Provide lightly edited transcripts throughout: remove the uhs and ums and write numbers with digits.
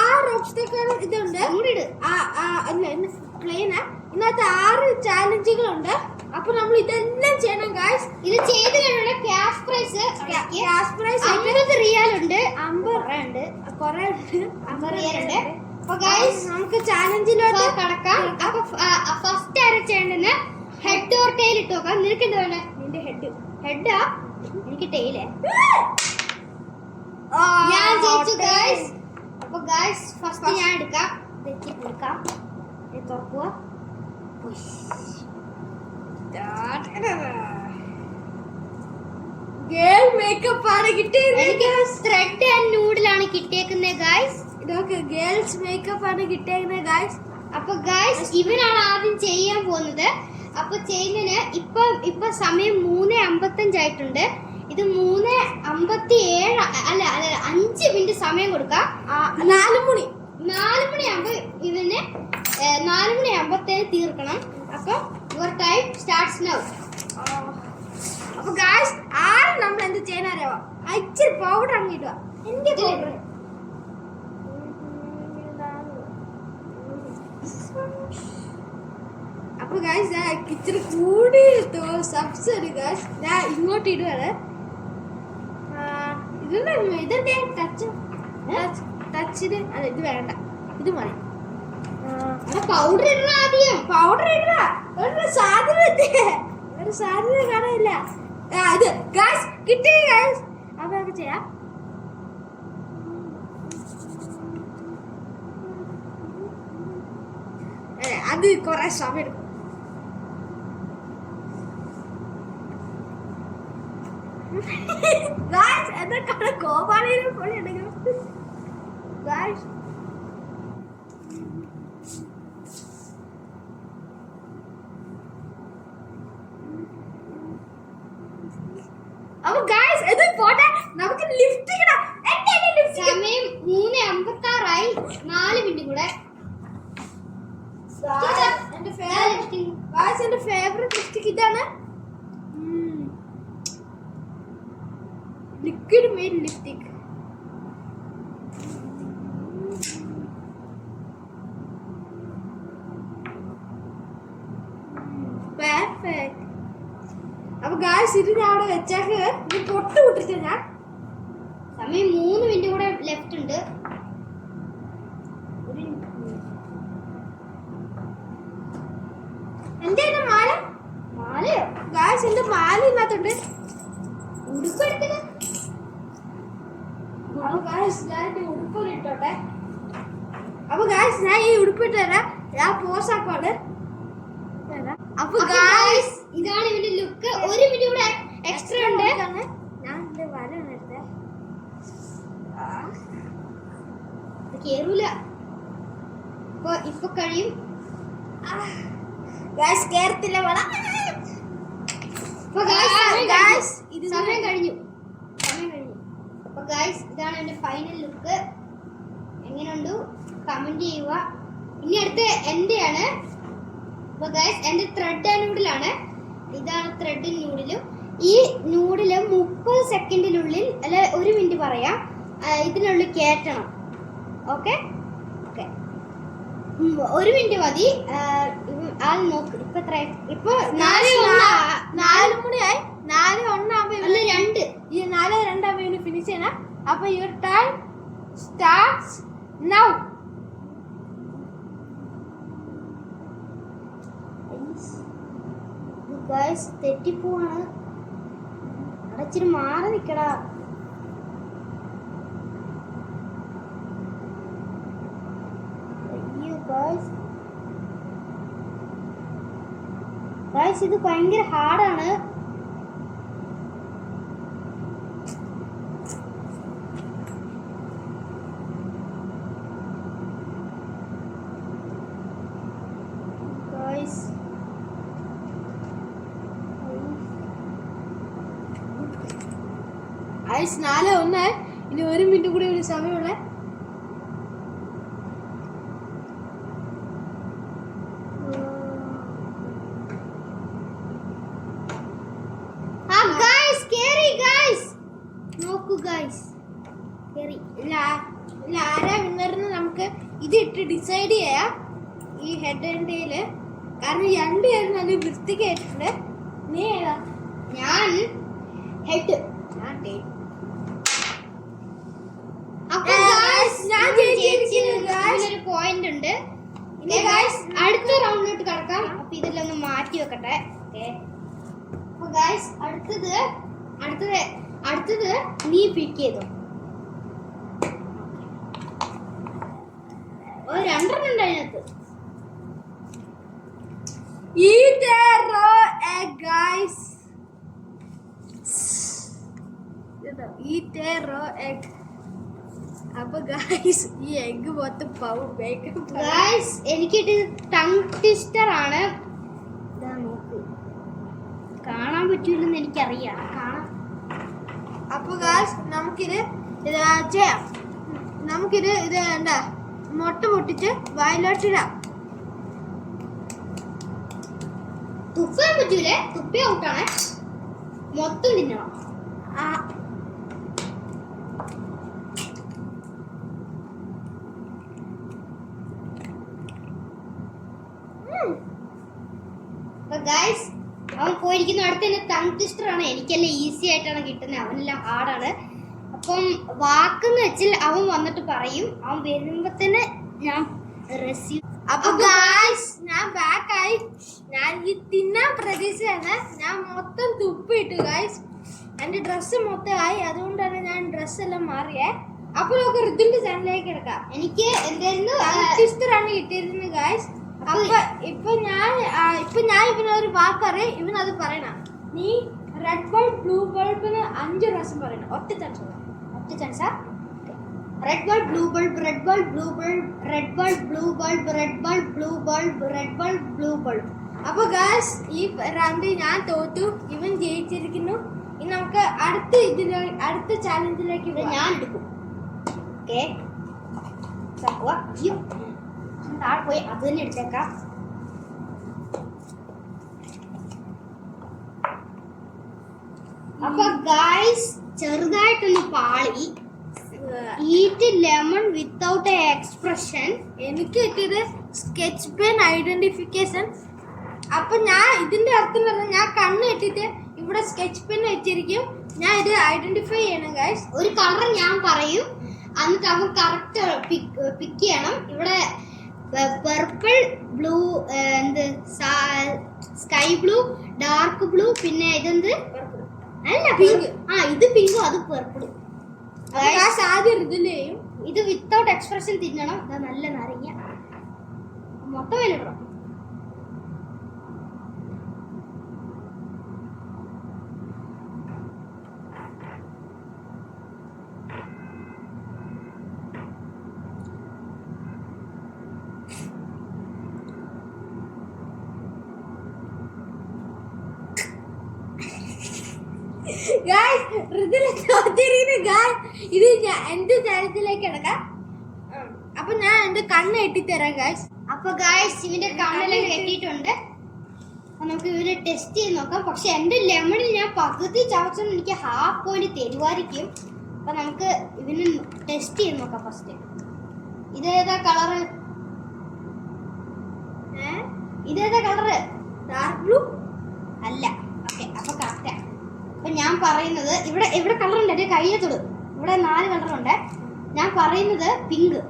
6 obstacle ഇതുണ്ട്. പ്ലെയിന് ഇതിനകത്ത് 6 ചാലഞ്ചുകളുണ്ട്. അപ്പൊ നമ്മൾ ഇതെല്ലാം ചെയ്യണം ഗൈസ്. ഇത് ചെയ്ത് കഴിഞ്ഞാൽ ക്യാഷ് പ്രൈസ് 50 റിയാൽ ഉണ്ട്. 50 റിയാൽ ഉണ്ട്. അപ്പൊ ഗൈസ് നമുക്ക് ചാലഞ്ചിലോട്ട് കടക്കാം. അപ്പൊ ഫസ്റ്റ് ആരെ ചെയ്യേണ്ടത് ഹെഡ് ഓർ ടെയിൽ ഇട്ട് നോക്കാം. നിനക്ക് എന്താ വേണ്ടേ? നിന്റെ ഹെഡാ? എനിക്ക് ടെയിലേ. ഞാൻ ജയിച്ചു ഗൈസ്. അപ്പൊ ഗൈസ് ഫസ്റ്റ് ഞാൻ എടുക്കാം. എടുക്കാം. തുറക്കുക. ഗേൾ മേക്കപ്പ് ആണ് കിട്ടിയത്. എനിക്ക് ത്രെഡ് ആൻഡ് നൂഡിലാണ് കിട്ടിയേക്കുന്നത് ഗൈസ്. ഇതൊക്കെ ഗേൾസ് മേക്കപ്പ് ആണ് കിട്ടിയേക്കുന്നത് ഗൈസ്. അപ്പൊ ഗൈസ് ഇവനാണ് ആദ്യം ചെയ്യാൻ പോകുന്നത്. അപ്പൊ ചെയ്യുന്നതിന് ഇപ്പൊ സമയം 3:55 ആയിട്ടുണ്ട്. ഇത് 3:57 അല്ല 5 മിനിറ്റ് സമയം കൊടുക്കാം. 4 മണിയാകുമ്പോ ഇവന് 4 മണിയാകുമ്പോഴത്തേന് തീർക്കണം. അപ്പൊ യുവർ ടൈം സ്റ്റാർട്ട്സ് നൗ. അപ്പൊ ഗൈസ് ആദ്യം നമ്മൾ എന്ത് ചെയ്യാൻ അറിയാമോ? ഇച്ചിരി പൗഡർ അങ്ങിടുക. എന്റെ പൗഡർ അപ്പൊ ഗൈസ് ഇച്ചിരി കൂടി സബ്സിഡി ഗൈസ് ഞാൻ ഇങ്ങോട്ട് ഇടുവാണ്. ഇതിന്റെ ടച്ചിന് അല്ല ഇത് വേണ്ട, ഇത് മതി. പൗഡർ ഇടണ ആദ്യം. പൗഡർ ഇടണ ഒരു സാധ്യത കാണാനില്ല. ഇത് ഗൈസ് കിട്ടി ഗൈസ്. അപ്പൊ നമുക്ക് ചെയ്യാം. അത് കൊറേ സമയം എടുക്കും. ഗൈസ് എന്തൊക്കെ കോപാളിയെ പോലെ ഉണ്ടെങ്കിലും ഗൈസ് അപ്പൊ ഗൈസ് ഇത് പോട്ടെ, നമുക്ക് ലിഫ്റ്റ് ഇടാം. സമയം 3:56 ആയി. 4 മിനിറ്റ് കൂടെ. എന്റെ ഫേവറേറ്റ് ലിപ്സ്റ്റിക് ഇതാണ്. Liquid made lipstick. പെർഫെക്റ്റ്. അപ്പൊ ഗായ്സ് ഇത് ഞാൻ അവിടെ വെച്ചാക്ക് ഇത് പൊട്ട് വിട്ടിട്ട് ഞാൻ സമയം 3 മിനിറ്റ് കൂടെ ലെഫ്റ്റ് ഉണ്ട്. എന്റെ മാല ഗായ്സ് എന്റെ മാല ഇതിനകത്തുണ്ട്. ഉടുപ്പ് എടുക്കുന്നത്. അപ്പൊ ഗായ്സ് ഞാൻ ഉടുപ്പ് ഇട്ടോട്ടെ. അപ്പൊ ഗായ്സ് ഞാൻ ഈ ഉടുപ്പിട്ട് തരാം. ഞാൻ പോസ് ആക്കുവാണ്. അപ്പൊ ഗായ്സ് ഇതാണ് ഇവന്റെ ലുക്ക്. 1 മിനിറ്റ് കൂടെ എക്സ്ട്രാ ഉണ്ട്. ഞാൻ എന്റെ വല എടുത്തേ. കേറൂല. ഇപ്പൊ കഴിയും. ഗായ്സ് കേറത്തില്ല വല. സമയം കഴിഞ്ഞു. അപ്പൊ ഗായ്സ് ഇതാണ് എന്റെ ഫൈനൽ ലുക്ക്. എങ്ങനെയുണ്ട് കമന്റ് ചെയ്യുക. ഇനി അടുത്ത് എന്റെയാണ്. അപ്പൊ ഗായ്സ് എന്റെ ത്രെഡ് ആൻഡ് നൂഡിലാണ്. ഇതാണ് ത്രെഡ് നൂഡിലും. ഈ നൂഡില് 30 സെക്കൻഡിനുള്ളിൽ അല്ല 1 മിനിറ്റ് പറയാം ഇതിനുള്ളിൽ കേറ്റണം. ഓക്കെ 1 മിനിറ്റ് മതി. ആൾ നോക്ക്. ഇപ്പൊ എത്ര? ഇപ്പൊ 4 മണിയായി. 4:01 ആവുമ്പോ അല്ല 2 ഈ 4:02 ആവുമ്പോ ഫിനിഷ് ചെയ്യണം. അപ്പൊ your time starts now. Guys തെറ്റിപ്പോവാണ്. അടച്ചിട്ട് മാറി നിക്കടാ. ഗൈസ് ഇത് ഭയങ്കര ഹാർഡാണ്. ഗൈസ് 4:01. ഇനി 1 മിനിറ്റ് കൂടി ഒരു സമയമുള്ള. നോക്കൂ ഗൈസ് ഇല്ല ഇല്ല ആരാ വിന്നറിന് നമുക്ക് ഇതിട്ട് ഡിസൈഡ് ചെയ്യാം ഈ ഹെഡ് ആൻഡ് ടെയില്. കാരണം രണ്ടുപേരും നല്ല വൃത്തിക്കായിട്ടുണ്ട്. നീ ഏതാ? ഞാൻ ഹെഡ്. ഞാൻ ടെയിൽ. ഒരു പോയിന്റ് ഉണ്ട്. ഇനി ഗൈസ് അടുത്ത റൗണ്ടിലോട്ട് കടക്കാം. അപ്പൊ ഇതെല്ലാം ഒന്ന് മാറ്റി വെക്കട്ടെ. അപ്പൊ ഗൈസ് അടുത്തത് നീ പിക്ക് ചെയ്തോ. രണ്ടെണ്ണം ഉണ്ട് അതിനകത്ത്. Eat a raw egg, guys. Eat a raw egg. അപ്പൊ ഗൈസ് ഈ എഗ് മൊത്തം ഗൈസ് എനിക്കിത് ടങ് ട്വിസ്റ്റർ ആണ്. ഇതാ നോക്കൂ, കാണാൻ പറ്റൂലെന്ന് എനിക്കറിയാം. കാണാം. അപ്പൊ ഗൈസ് നമുക്കിത് ചെയ്യാം. നമുക്കിത് എന്താ മുട്ട പൊട്ടിച്ച് വായിലോട്ടിടാം. തുപ്പാൻ പറ്റൂലേ? തുപ്പി ഔട്ടാണ്. മൊത്തം തിന്നണം. ഗൈസ് അവൻ പോയിരിക്കുന്ന അടുത്ത് തന്നെ ടങ് ട്വിസ്റ്റർ ആണ്. എനിക്കെല്ലാം ഈസി ആയിട്ടാണ് കിട്ടുന്നത്, അവനെല്ലാം ഹാർഡാണ്. അപ്പം വാക്കെന്ന് വെച്ചാൽ അവൻ വന്നിട്ട് പറയും. അവൻ വരുമ്പോ തന്നെ ഞാൻ റെസ്യൂ. അപ്പൊ ഗൈസ് ഞാൻ ബാക്കായി. ഞാൻ ഈ തിന്നാൻ പ്രതീക്ഷയാണ്. ഞാൻ മൊത്തം തുപ്പിട്ടു ഗൈസ്. എന്റെ ഡ്രസ്സ് മൊത്തമായി. അതുകൊണ്ടാണ് ഞാൻ ഡ്രസ്സ് എല്ലാം മാറിയേ. അപ്പൊ നമുക്ക് ഋതുവിന്റെ ചാനലിലേക്ക് എടുക്കാം. എനിക്ക് എന്തായിരുന്നു ട്വിസ്റ്ററാണ് കിട്ടിയിരുന്നത് ഗൈസ്. അപ്പൊ ഇപ്പൊ ഞാൻ ഇവനൊരു വാക്കറിയാം. ഇവനത് പറയണം. നീ റെഡ് ബൾബ് ബ്ലൂ ബൾബിന് 5 പ്രാവശ്യം പറയണം. ഒറ്റ ചാൻസാ. Red bulb blue bulb, red bulb blue bulb, red bulb blue bulb, red bulb blue bulb, red bulb blue bulb. അപ്പൊ ഗൈസ് ഈ റൗണ്ട് ഞാൻ തോറ്റു, ഇവൻ ജയിച്ചിരിക്കുന്നു. ഇനി നമുക്ക് അടുത്ത ചാലഞ്ചിലേക്ക് ഞാൻ എടുക്കും. ഓക്കെ, താഴെ പോയി അത് തന്നെ എടുത്തേക്കാം. അപ്പൊ ഗൈസ് ചെറുതായിട്ടൊന്ന് പാളി. Eat lemon without A expression. എനിക്ക് കിട്ടിയത് സ്കെച്ച് പെൻ ഐഡന്റിഫിക്കേഷൻ. അപ്പൊ ഞാൻ ഇതിന്റെ അർത്ഥം പറഞ്ഞാൽ ഞാൻ കണ്ണ് കെട്ടിട്ട് ഇവിടെ സ്കെച്ച് പെൻ വെച്ചിരിക്കും. ഞാൻ ഇത് ഐഡന്റിഫൈ ചെയ്യണം ഗൈസ്. ഒരു കളർ ഞാൻ പറയും, എന്നിട്ട് അവൻ കറക്റ്റ് പിക്ക് ചെയ്യണം. ഇവിടെ purple, blue, sky blue, dark blue, പിന്നെ ഇതെന്ത് അല്ല പിങ്ക്. ഇത് പിങ്കും അത് പർപ്പിളും. ആദ്യം ഇതിലെയും ഇത് വിത്തൗട്ട് എക്സ്പ്രഷൻ തിന്നണം. ഇതാ നല്ല നാരങ്ങ മൊത്തം വിലയിടണം. ഇത് എന്റെ ചാനലിലേക്ക് എടുക്കാം. അപ്പൊ ഞാൻ എന്റെ കണ്ണ് കെട്ടിത്തരാം ഗൈസ്. അപ്പൊ ഗൈസ് ഇവന്റെ കണ്ണെല്ലാം കെട്ടിയിട്ടുണ്ട്. അപ്പൊ നമുക്ക് ഇവരെ ടെസ്റ്റ് ചെയ്ത് നോക്കാം. പക്ഷെ എന്റെ ലെമണിൽ ഞാൻ പകുതി ചവച്ചോണ്ട് എനിക്ക് ഹാഫ് പോയിന്റ് തരുവായിരിക്കും. അപ്പൊ നമുക്ക് ഇവന് ടെസ്റ്റ് ചെയ്ത് നോക്കാം. ഫസ്റ്റ് ഇതേതാ കളറ്? ഇതേതാ കളറ്? ഡാർക്ക് ബ്ലൂ അല്ല. ഓക്കെ, അപ്പൊ കറക്റ്റാ. അപ്പൊ ഞാൻ പറയുന്നത് ഇവിടെ കളർ ഉണ്ട്. എന്റെ കയ്യെ തൊട്. ഇവിടെ 4 കളറുണ്ട്. ഞാൻ പറയുന്നത് പിങ്ക്.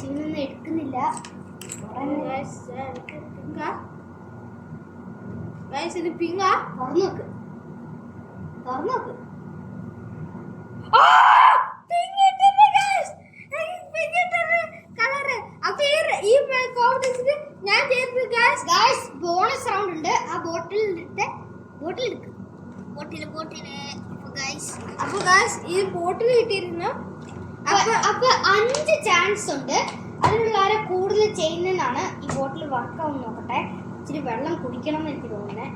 ഇവനൊന്നും എടുക്കുന്നില്ല. ഇത് പിങ്കാ. തുറന്നു നോക്ക്. ബോണസ് റൗണ്ട് ഉണ്ട്. ആ ബോട്ടിൽ എടുക്ക്. അപ്പൊ ഈ ബോട്ടിൽ കിട്ടിയിരുന്നു. അപ്പൊ 5 ചാൻസ് ഉണ്ട്. അതിനുള്ള ആരെ കൂടുതൽ ചെയ്യുന്നതാണ് ഈ ബോട്ടിൽ വർക്ക് ആവും നോക്കട്ടെ. ഇച്ചിരി വെള്ളം കുടിക്കണം എന്ന് എനിക്ക് തോന്നുന്നേ.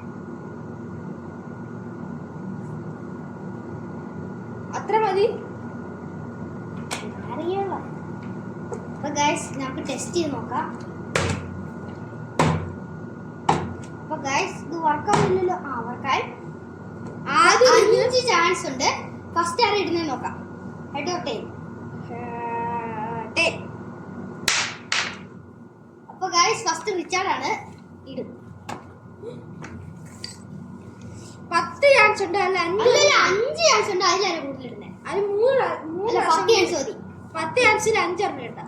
അത്ര മതി. അറിയാലോ. അപ്പൊ ഗൈസ് നമുക്ക് ടെസ്റ്റ് ചെയ്ത് നോക്കാം. അപ്പൊ ഗൈസ് ഇത് വർക്കാവില്ലല്ലോ. വർക്കായി. ആദ്യം 5 ചാൻസ് ഉണ്ട്. ഫസ്റ്റ് ആരെ ഇടുന്നത് നോക്കാം. Head or tail? അപ്പൊ ഗൈസ് ഫസ്റ്റ് റിച്ചാർഡ് ആണ്. ഇടും. 10 ചാൻസ് ഉണ്ട്. അല്ല 5 ചാൻസ് ഉണ്ട്. അതിലാരെ കൂടുതൽ ഇടുന്നത്? അത് 3 10 ചാൻസ് മതി. 10 ചാൻസിൽ 5 എണ്ണം ഇട്ട.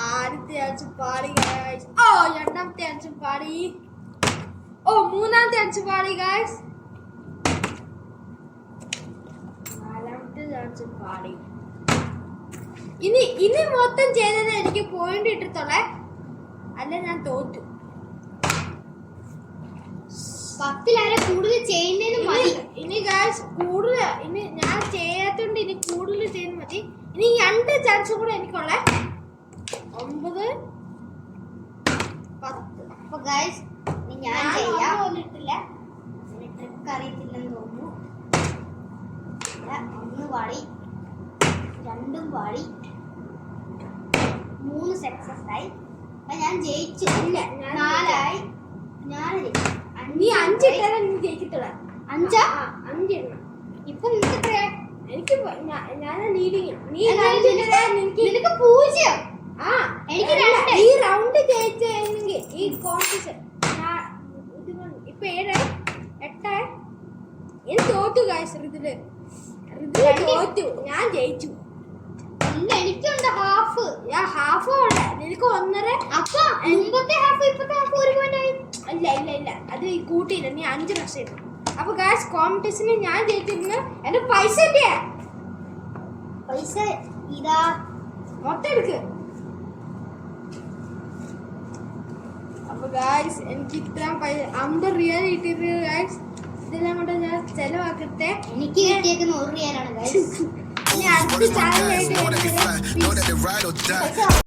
ആദ്യത്തെ ചാൻസ് പാടി ഗൈസ്. ഓ രണ്ടാമത്തെ ചാൻസ് പാടി. ഓ മൂന്നാമത്തെ ചാൻസ് പാടി ഗൈസ്. നാലാമത്തെ ചാൻസ് പാടി. ഇനി മൊത്തം ചെയ്തത് എനിക്ക് പോയിന്റ് ഇട്ടിട്ടുള്ളേ. അല്ല ഞാൻ തോറ്റു. 10 കൂടുതൽ ചെയ്യുന്നതിന് മതി. ഇനി ഗൈസ് കൂടുതൽ ഇനി ഞാൻ ചെയ്യാത്തോണ്ട് ഇനി കൂടുതൽ ചെയ്യുന്ന മതി. ഇനി 2 ചാൻസും കൂടെ എനിക്കുള്ളേ. 9 10. അപ്പൊ ഗൈസ് ഞാൻ ചെയ്യാം. ഇട്ടില്ല. ട്രിക്ക് അറിയത്തില്ലെന്ന് തോന്നുന്നു. 1 പാടി, 2 പാടി, 3 സക്സസ് ആയി. അപ്പൊ ഞാൻ ജയിച്ചു. ഇല്ല, 4 ആയി. ഞാൻ നീ 5 ഇട്ടാലും നീ ജയിക്കത്തുള്ള. 5 5 എണ്ണം. ഇപ്പൊ നിനക്ക് എത്രയാ? എനിക്ക് ഞാൻ ലീഡിങ്. നീ നിനക്ക് 0. എനിക്ക് 2. ഈ റൗണ്ട് ജയിച്ചെങ്കിൽ ഈ കോമ്പറ്റീഷൻ ഇപ്പൊ 7 8 എനിക്ക് തോറ്റു ഗൈസ്. ഋതുല് തോറ്റു. ഞാൻ ജയിച്ചു. ഇല്ല, എനിക്കുണ്ട് ഹാഫ്. ഞാൻ ഹാഫ് ഉള്ള നിനക്ക് 1.5. അപ്പൊ മുമ്പത്തെ ഹാഫ് ഇപ്പത്തെ ഹാഫ് 1 പോയിന്റ് ആയി. ഇല്ല അത് കൂട്ടിയില്ല. നീ 5 റഷ് ചെയ്തു. അപ്പൊ ഗൈസ് കോമ്പറ്റീഷന് ഞാൻ ജയിച്ചിരുന്നു. എന്റെ പൈസ എന്റെ പൈസ ഇതാ മൊത്തം എടുക്ക്. അപ്പൊ ഗൈസ് എനിക്ക് ഇത്രയും 50 റിയൽ കിട്ടിയത് ഗൈസ്. ഇതെല്ലാം കൊണ്ട് ഞാൻ ചെലവാക്കട്ടെ. എനിക്ക് കിട്ടിയേക്കുന്ന 1 റിയാലാണ് ഗൈസ്. ഇനി അടുത്ത ചാനലായിട്ട്